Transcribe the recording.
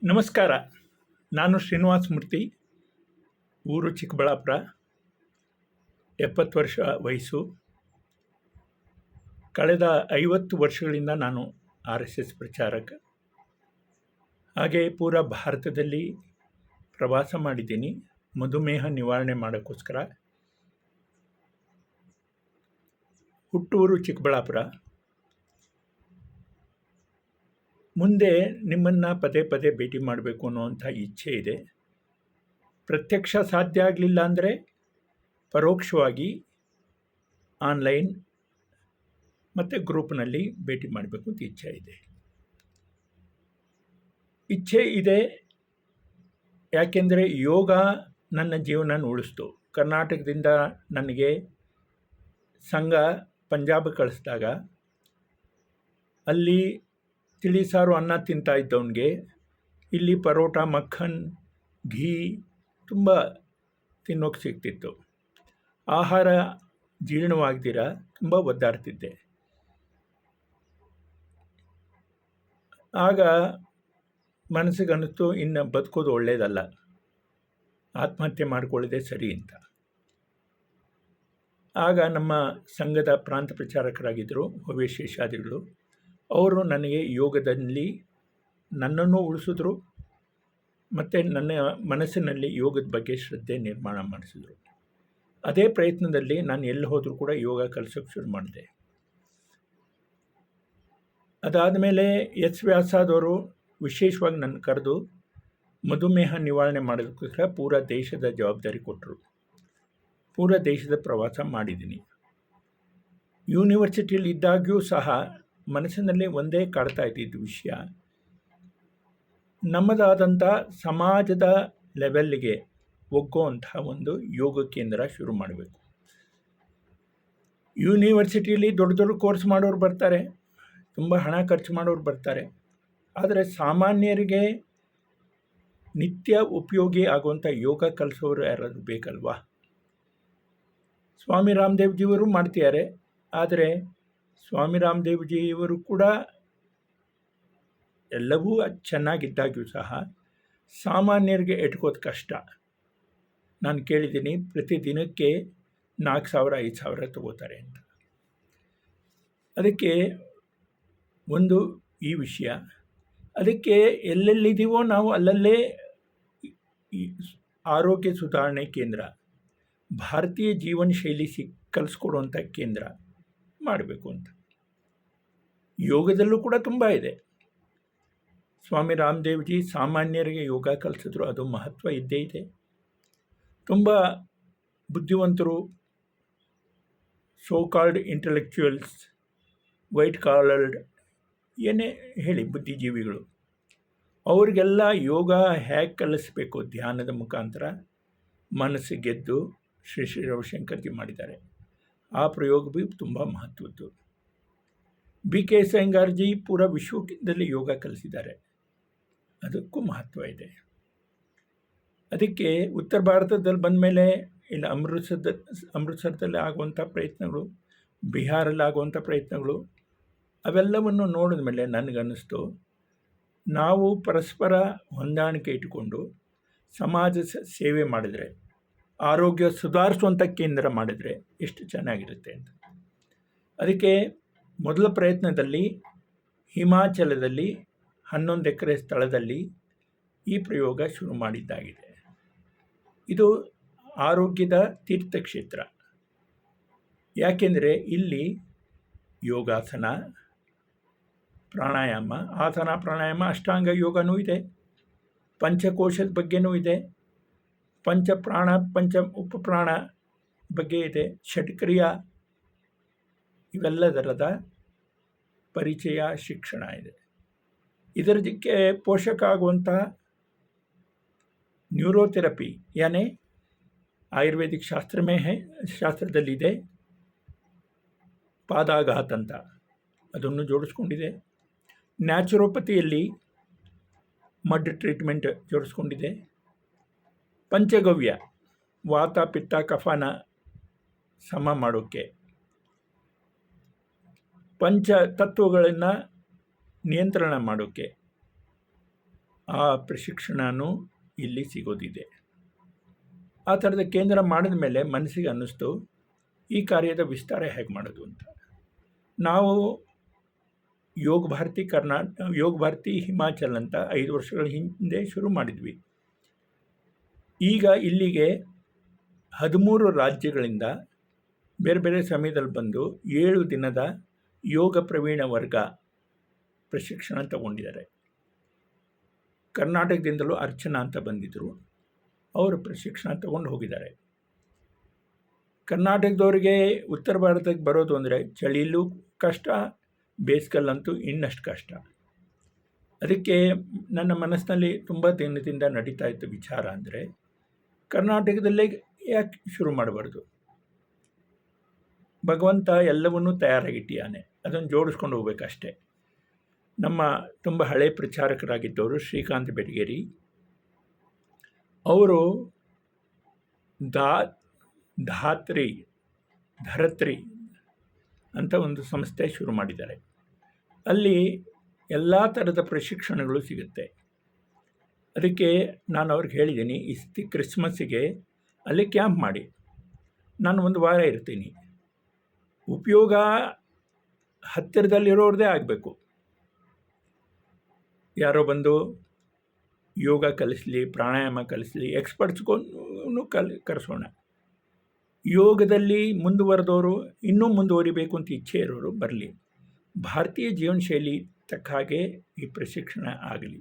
ನಮಸ್ಕಾರ. ನಾನು ಶ್ರೀನಿವಾಸ ಮೂರ್ತಿ. ಊರು ಚಿಕ್ಕಬಳ್ಳಾಪುರ. 70 ವರ್ಷ ವಯಸ್ಸು. ಕಳೆದ 50 ವರ್ಷಗಳಿಂದ ನಾನು RSS ಪ್ರಚಾರಕ. ಹಾಗೆ ಪೂರಾ ಭಾರತದಲ್ಲಿ ಪ್ರವಾಸ ಮಾಡಿದ್ದೀನಿ ಮಧುಮೇಹ ನಿವಾರಣೆ ಮಾಡೋಕ್ಕೋಸ್ಕರ. ಹುಟ್ಟೂರು ಚಿಕ್ಕಬಳ್ಳಾಪುರ. ಮುಂದೆ ನಿಮ್ಮನ್ನು ಪದೇ ಪದೇ ಭೇಟಿ ಮಾಡಬೇಕು ಅನ್ನುವಂಥ ಇಚ್ಛೆ ಇದೆ. ಪ್ರತ್ಯಕ್ಷ ಸಾಧ್ಯ ಆಗಲಿಲ್ಲ ಅಂದರೆ ಪರೋಕ್ಷವಾಗಿ ಆನ್ಲೈನ್ ಮತ್ತು ಗ್ರೂಪ್ನಲ್ಲಿ ಭೇಟಿ ಮಾಡಬೇಕು ಅಂತ ಇಚ್ಛೆ ಇದೆ. ಯಾಕೆಂದರೆ ಯೋಗ ನನ್ನ ಜೀವನ ಉಳಿಸ್ತು. ಕರ್ನಾಟಕದಿಂದ ನನಗೆ ಸಂಘ ಪಂಜಾಬ್ ಕಳಿಸಿದಾಗ ಅಲ್ಲಿ ತಿಳಿ ಸಾರು ಅನ್ನ ತಿಂತಾ ಇದ್ದವನಿಗೆ ಇಲ್ಲಿ ಪರೋಟ, ಮಕ್ಕನ್, ಘೀ ತುಂಬ ತಿನ್ನೋಕ್ಕೆ ಸಿಗ್ತಿತ್ತು. ಆಹಾರ ಜೀರ್ಣವಾಗ್ದಿರ ತುಂಬ ಒದ್ದಾಡ್ತಿದ್ದೆ. ಆಗ ಮನಸ್ಸಿಗೆ ಅನ್ನಿಸ್ತು, ಇನ್ನು ಬದುಕೋದು ಒಳ್ಳೆಯದಲ್ಲ, ಆತ್ಮಹತ್ಯೆ ಮಾಡಿಕೊಳ್ಳೋದೇ ಸರಿ ಅಂತ. ಆಗ ನಮ್ಮ ಸಂಘದ ಪ್ರಾಂತ ಪ್ರಚಾರಕರಾಗಿದ್ದರು ಹವ್ಯ ಶೇಷಾದಿಗಳು. ಅವರು ನನಗೆ ಯೋಗದಲ್ಲಿ ನನ್ನನ್ನು ಉಳಿಸಿದ್ರು ಮತ್ತು ನನ್ನ ಮನಸ್ಸಿನಲ್ಲಿ ಯೋಗದ ಬಗ್ಗೆ ಶ್ರದ್ಧೆ ನಿರ್ಮಾಣ ಮಾಡಿಸಿದ್ರು. ಅದೇ ಪ್ರಯತ್ನದಲ್ಲಿ ನಾನು ಎಲ್ಲಿ ಹೋದರೂ ಕೂಡ ಯೋಗ ಕಲಿಸೋಕ್ಕೆ ಶುರು ಮಾಡಿದೆ. ಅದಾದ ಮೇಲೆ ಎಸ್ ವ್ಯಾಸಾದವರು ವಿಶೇಷವಾಗಿ ನನ್ನ ಕರೆದು ಮಧುಮೇಹ ನಿವಾರಣೆ ಮಾಡೋದಕ್ಕೋಸ್ಕರ ಪೂರಾ ದೇಶದ ಜವಾಬ್ದಾರಿ ಕೊಟ್ಟರು. ಪೂರಾ ದೇಶದ ಪ್ರವಾಸ ಮಾಡಿದ್ದೀನಿ. ಯೂನಿವರ್ಸಿಟಿಯಲ್ಲಿ ಇದ್ದಾಗ್ಯೂ ಸಹ ಮನಸ್ಸಿನಲ್ಲಿ ಒಂದೇ ಕಾಡ್ತಾ ಇದ್ದಿದ್ದು ವಿಷಯ, ನಮ್ಮದಾದಂಥ ಸಮಾಜದ ಲೆವೆಲ್ಗೆ ಒಗ್ಗುವಂಥ ಒಂದು ಯೋಗ ಕೇಂದ್ರ ಶುರು ಮಾಡಬೇಕು. ಯೂನಿವರ್ಸಿಟಿಯಲ್ಲಿ ದೊಡ್ಡ ದೊಡ್ಡ ಕೋರ್ಸ್ ಮಾಡೋರು ಬರ್ತಾರೆ, ತುಂಬ ಹಣ ಖರ್ಚು ಮಾಡೋರು ಬರ್ತಾರೆ. ಆದರೆ ಸಾಮಾನ್ಯರಿಗೆ ನಿತ್ಯ ಉಪಯೋಗಿ ಆಗುವಂಥ ಯೋಗ ಕಲಿಸೋರು ಯಾರಾದರೂ ಬೇಕಲ್ವಾ? ಸ್ವಾಮಿ ರಾಮದೇವ್ಜಿಯವರು ಮಾಡ್ತಿದ್ದಾರೆ. ಆದರೆ ಸ್ವಾಮಿ ರಾಮದೇವ್ಜಿಯವರು ಕೂಡ ಎಲ್ಲವೂ ಚೆನ್ನಾಗಿದ್ದಾಗ್ಯೂ ಸಹ ಸಾಮಾನ್ಯರಿಗೆ ಎಟ್ಕೋದು ಕಷ್ಟ. ನಾನು ಕೇಳಿದ್ದೀನಿ, ಪ್ರತಿದಿನಕ್ಕೆ 4,000-5,000 ತಗೋತಾರೆ ಅಂತ. ಅದಕ್ಕೆ ಒಂದು ಈ ವಿಷಯ. ಅದಕ್ಕೆ ಎಲ್ಲೆಲ್ಲಿದ್ದೀವೋ ನಾವು ಅಲ್ಲಲ್ಲೇ ಆರೋಗ್ಯ ಸುಧಾರಣೆ ಕೇಂದ್ರ, ಭಾರತೀಯ ಜೀವನ ಶೈಲಿ ಕಲಿಸ್ಕೊಡುವಂಥ ಕೇಂದ್ರ ಮಾಡಬೇಕು ಅಂತ. ಯೋಗದಲ್ಲೂ ಕೂಡ ತುಂಬ ಇದೆ. ಸ್ವಾಮಿ ರಾಮದೇವ್ಜಿ ಸಾಮಾನ್ಯರಿಗೆ ಯೋಗ ಕಲಿಸಿದ್ರು, ಅದು ಮಹತ್ವ ಇದ್ದೇ ಇದೆ. ತುಂಬ ಬುದ್ಧಿವಂತರು, so called intellectuals, white collared ಏನೇ ಹೇಳಿ ಬುದ್ಧಿಜೀವಿಗಳು, ಅವ್ರಿಗೆಲ್ಲ ಯೋಗ ಹೇಗೆ ಕಲಿಸ್ಬೇಕು ಧ್ಯಾನದ ಮುಖಾಂತರ ಮನಸ್ಸು ಗೆದ್ದು ಶ್ರೀ ರವಿಶಂಕರ್ಜಿ ಮಾಡಿದ್ದಾರೆ. ಆ ಪ್ರಯೋಗ ಭೀ ತುಂಬ ಮಹತ್ವದ್ದು. BK ಅಯ್ಯಂಗಾರ್ಜಿ ಪೂರಾ ವಿಶ್ವದಲ್ಲಿ ಯೋಗ ಕಲಿಸಿದ್ದಾರೆ, ಅದಕ್ಕೂ ಮಹತ್ವ ಇದೆ. ಅದಕ್ಕೆ ಉತ್ತರ ಭಾರತದಲ್ಲಿ ಬಂದ ಮೇಲೆ ಇಲ್ಲಿ ಅಮೃತ್ಸರದಲ್ಲಿ ಆಗುವಂಥ ಪ್ರಯತ್ನಗಳು, ಬಿಹಾರಲ್ಲಿ ಆಗುವಂಥ ಪ್ರಯತ್ನಗಳು, ಅವೆಲ್ಲವನ್ನು ನೋಡಿದ ಮೇಲೆ ನನಗನ್ನಿಸ್ತು, ನಾವು ಪರಸ್ಪರ ಹೊಂದಾಣಿಕೆ ಇಟ್ಟುಕೊಂಡು ಸಮಾಜ ಸೇವೆ ಮಾಡಿದರೆ, ಆರೋಗ್ಯ ಸುಧಾರಿಸುವಂಥ ಕೇಂದ್ರ ಮಾಡಿದರೆ ಎಷ್ಟು ಚೆನ್ನಾಗಿರುತ್ತೆ ಅಂತ. ಅದಕ್ಕೆ ಮೊದಲ ಪ್ರಯತ್ನದಲ್ಲಿ ಹಿಮಾಚಲದಲ್ಲಿ 11 ಎಕರೆ ಸ್ಥಳದಲ್ಲಿ ಈ ಪ್ರಯೋಗ ಶುರು ಮಾಡಿದ್ದಾಗಿದೆ. ಇದು ಆರೋಗ್ಯದ ತೀರ್ಥಕ್ಷೇತ್ರ. ಯಾಕೆಂದರೆ ಇಲ್ಲಿ ಯೋಗಾಸನ, ಪ್ರಾಣಾಯಾಮ, ಆಸನ ಪ್ರಾಣಾಯಾಮ, ಅಷ್ಟಾಂಗ ಯೋಗನೂ ಇದೆ, ಪಂಚಕೋಶದ ಬಗ್ಗೆನೂ ಇದೆ, ಪಂಚಪ್ರಾಣ ಪಂಚ ಉಪಪ್ರಾಣ ಬಗ್ಗೆ ಇದೆ, ಷಟ್ಕ್ರಿಯಾ, ಇವೆಲ್ಲದರದ ಪರಿಚಯ ಶಿಕ್ಷಣ ಇದೆ. ಇದರದಕ್ಕೆ ಪೋಷಕ ಆಗುವಂಥ ನ್ಯೂರೋಥೆರಪಿ, ಯಾನೇ ಆಯುರ್ವೇದಿಕ್ ಶಾಸ್ತ್ರದಲ್ಲಿದೆ, ಪಾದಾಘಾತ ಅಂತ, ಅದನ್ನು ಜೋಡಿಸ್ಕೊಂಡಿದೆ. ನ್ಯಾಚುರೋಪತಿಯಲ್ಲಿ ಮಡ್ ಟ್ರೀಟ್ಮೆಂಟ್ ಜೋಡಿಸ್ಕೊಂಡಿದೆ. ಪಂಚಗವ್ಯ, ವಾತ ಪಿತ್ತ ಕಫನ ಸಮ ಮಾಡೋಕ್ಕೆ, ಪಂಚ ತತ್ವಗಳನ್ನು ನಿಯಂತ್ರಣ ಮಾಡೋಕ್ಕೆ, ಆ ಪ್ರಶಿಕ್ಷಣವೂ ಇಲ್ಲಿ ಸಿಗೋದಿದೆ. ಆ ಥರದ ಕೇಂದ್ರ ಮಾಡಿದ ಮೇಲೆ ಮನಸ್ಸಿಗೆ ಅನ್ನಿಸ್ತು, ಈ ಕಾರ್ಯದ ವಿಸ್ತಾರ ಹೇಗೆ ಮಾಡೋದು ಅಂತ. ನಾವು ಯೋಗ ಭಾರತಿ ಹಿಮಾಚಲ್ ಅಂತ 5 ವರ್ಷಗಳ ಹಿಂದೆ ಶುರು ಮಾಡಿದ್ವಿ. ಈಗ ಇಲ್ಲಿಗೆ 13 ರಾಜ್ಯಗಳಿಂದ ಬೇರೆ ಬೇರೆ ಸಮಯದಲ್ಲಿ ಬಂದು 7 ದಿನದ ಯೋಗ ಪ್ರವೀಣ ವರ್ಗ ಪ್ರಶಿಕ್ಷಣ ತಗೊಂಡಿದ್ದಾರೆ. ಕರ್ನಾಟಕದಿಂದಲೂ ಅರ್ಚನಾ ಅಂತ ಬಂದಿದ್ದರು, ಅವರು ಪ್ರಶಿಕ್ಷಣ ತಗೊಂಡು ಹೋಗಿದ್ದಾರೆ. ಕರ್ನಾಟಕದವ್ರಿಗೆ ಉತ್ತರ ಭಾರತಕ್ಕೆ ಬರೋದು ಅಂದರೆ ಚಳಿಯಲ್ಲೂ ಕಷ್ಟ, ಬೇಸಿಗೆಲ್ಲಂತೂ ಇನ್ನಷ್ಟು ಕಷ್ಟ. ಅದಕ್ಕೆ ನನ್ನ ಮನಸ್ಸಿನಲ್ಲಿ ತುಂಬ ದಿನದಿಂದ ನಡೀತಾ ಇದ್ದ ವಿಚಾರ ಅಂದರೆ, ಕರ್ನಾಟಕದಲ್ಲೇ ಯಾಕೆ ಶುರು ಮಾಡಬಾರ್ದು? ಭಗವಂತ ಎಲ್ಲವನ್ನೂ ತಯಾರಾಗಿಟ್ಟಿದ್ದಾನೆ, ಅದನ್ನು ಜೋಡಿಸ್ಕೊಂಡು ಹೋಗ್ಬೇಕಷ್ಟೆ. ನಮ್ಮ ತುಂಬ ಹಳೆ ಪ್ರಚಾರಕರಾಗಿದ್ದವರು ಶ್ರೀಕಾಂತ್ ಬೆಟಗೇರಿ ಅವರು ಧರತ್ರಿ ಅಂತ ಒಂದು ಸಂಸ್ಥೆ ಶುರು ಮಾಡಿದ್ದಾರೆ. ಅಲ್ಲಿ ಎಲ್ಲ ಥರದ ಪ್ರಶಿಕ್ಷಣಗಳು ಸಿಗುತ್ತೆ. ಅದಕ್ಕೆ ನಾನು ಅವ್ರಿಗೆ ಹೇಳಿದ್ದೀನಿ, ಕ್ರಿಸ್ಮಸ್ಸಿಗೆ ಅಲ್ಲಿ ಕ್ಯಾಂಪ್ ಮಾಡಿ, ನಾನು 1 ವಾರ ಇರ್ತೀನಿ. ಉಪಯೋಗ ಹತ್ತಿರದಲ್ಲಿರೋರದೇ ಆಗಬೇಕು. ಯಾರೋ ಬಂದು ಯೋಗ ಕಲಿಸಲಿ, ಪ್ರಾಣಾಯಾಮ ಕಲಿಸಲಿ, ಎಕ್ಸ್ಪರ್ಟ್ಸ್ಗೂ ಕರೆಸೋಣ. ಯೋಗದಲ್ಲಿ ಮುಂದುವರೆದವರು ಇನ್ನೂ ಮುಂದುವರಿಬೇಕು ಅಂತ ಇಚ್ಛೆ ಇರೋರು ಬರಲಿ. ಭಾರತೀಯ ಜೀವನ ಶೈಲಿ ತಕ್ಕ ಹಾಗೆ ಈ ಪ್ರಶಿಕ್ಷಣ ಆಗಲಿ.